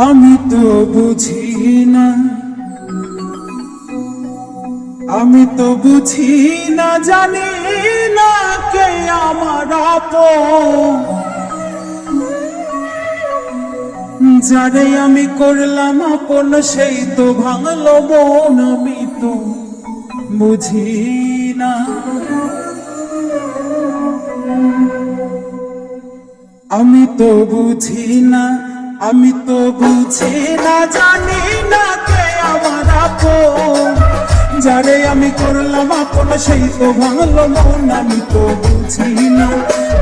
আমি তো বুঝি না, আমি তো বুঝি না, জানি না কে আমার আপন। যারে আমি করলাম আপন সেই তো ভাঙলো মন। আমি তো বুঝি না, আমি তো বুঝি না, আমি তো বুঝি না, জানি না কে আমার আপন। যারে আমি করলাম আপন সেই তো ভাঙলো মন। আমি তো বুঝি না,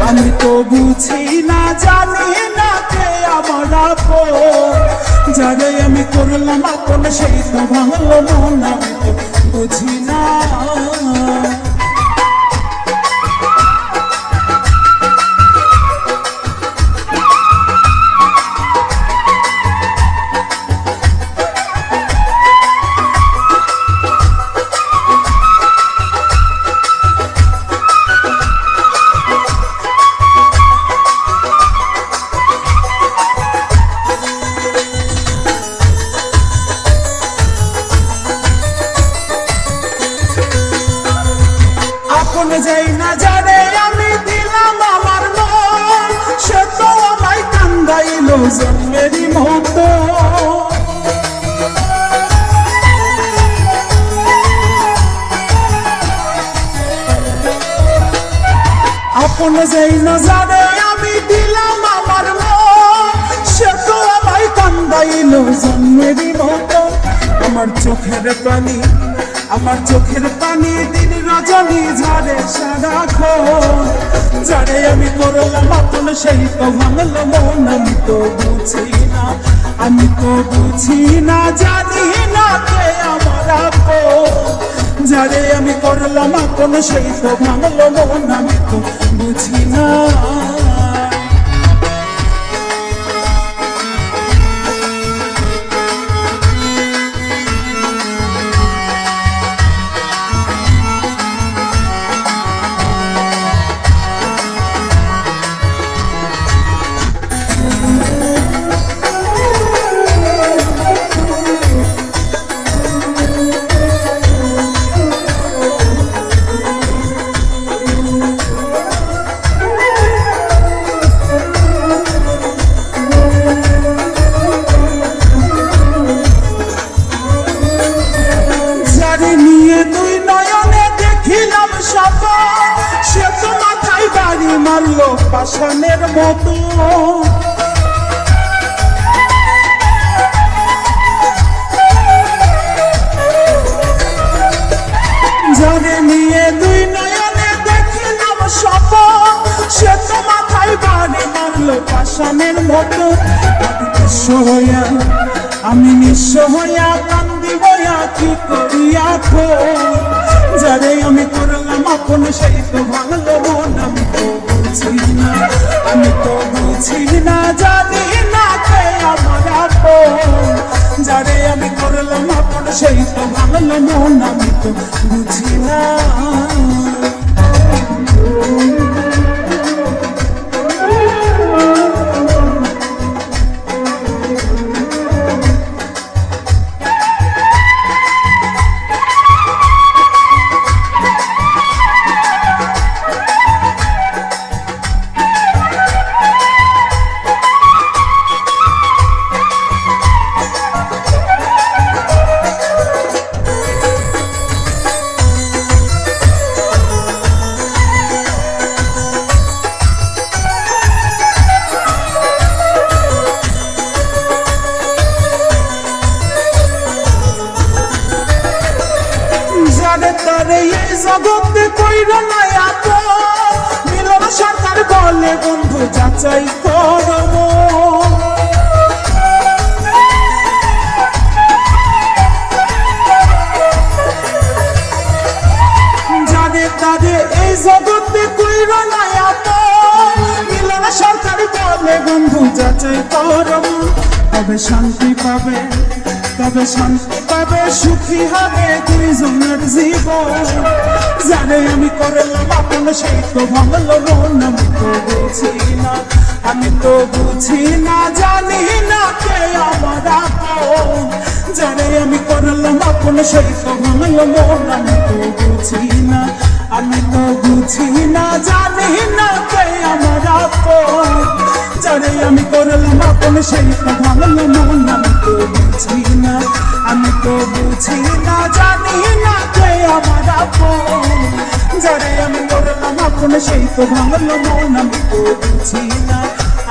আমি তো বুঝি না, জানি না কে আমার আপন। যারে আমি করলাম আপন সেই তো ভাঙলো মন। আমি তো বুঝি না। যাই না জানে আমি দিলাম আমার মন, সে তো আমায় কান্দাইল জন্মেরই মতো। আপন যাই না জানে আমি দিলাম আমার মন, সে তো আমায় কান্দাইল জন্মেরই মতো। আমার চোখের পানি, আমার চোখের পানি দিন রজনী ঝরে সারাক্ষণ। যারে আমি করলাম আপন সেই তো ভাঙলো মন। আমি তো বুঝি না, আমি তো বুঝি না, জানি না কে আমার আপন। যারে আমি করলাম আপন সেই তো ভাঙলো মন। আমি তো বুঝি না। সে তো মাথায় বাড়ি মারলো পাষাণের মতো। যারে নিয়ে দুই নয়নে দেখিলাম স্বপ্ন, সে তো মাথায় বাড়ি মারলো পাষাণের মতো। আমি নিঃস্ব হইয়া কান্দি হইয়া কি করিয়া যারে আমি করলাম আপন সেই তো ভাঙলো মন। আমি তো বুঝি না, আমি তো বুঝি না, জানি না কে আমার আপন। যারে আমি করলাম আপন সেই তো ভাঙলো মন। আমি তো বুঝি না। তারে এই জগতে কইরা না আপন, মিলন সরকার বলে বন্ধু যাচাই করব। যারে তারে এই জগতে কইরা না আপন, মিলন সরকার বলে বন্ধু যাচাই করব। তবে শান্তি পাবে, তবে শান্তি পাবে, সুখী হবে দুইজনের জীবন। যারে আমি করলাম আপন সেই তো ভাঙলো মন। আমি তো বুঝি না, আমি তো বুঝি না, জানি না কে আমার ভাঙলো মন আমি তো বুঝি না, আমি তো বুঝি না, জানি না কে আমার আপন। যারে আমি করলাম আপন সেই তো ভাঙলো মন আমি তো বুঝি না, আমি তো বুঝি না, জানি না কে আমার আপন। যারে আমি করলাম আপন সেই তো ভাঙলো মন আমি তো বুঝি না,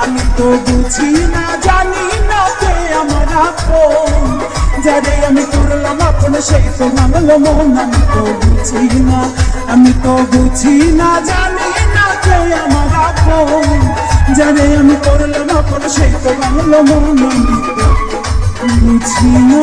আমি তো বুঝি না, জানি না কে আমার আপন। যারে আমি করলাম আপন সেই তো ভাঙলো মন আমি তো বুঝি না, আমি তো বুঝি না, জানি না কে আমার আপন। যারে আমি করলাম আপন সেই তো ভাঙলো মন আমি তো বুঝি না।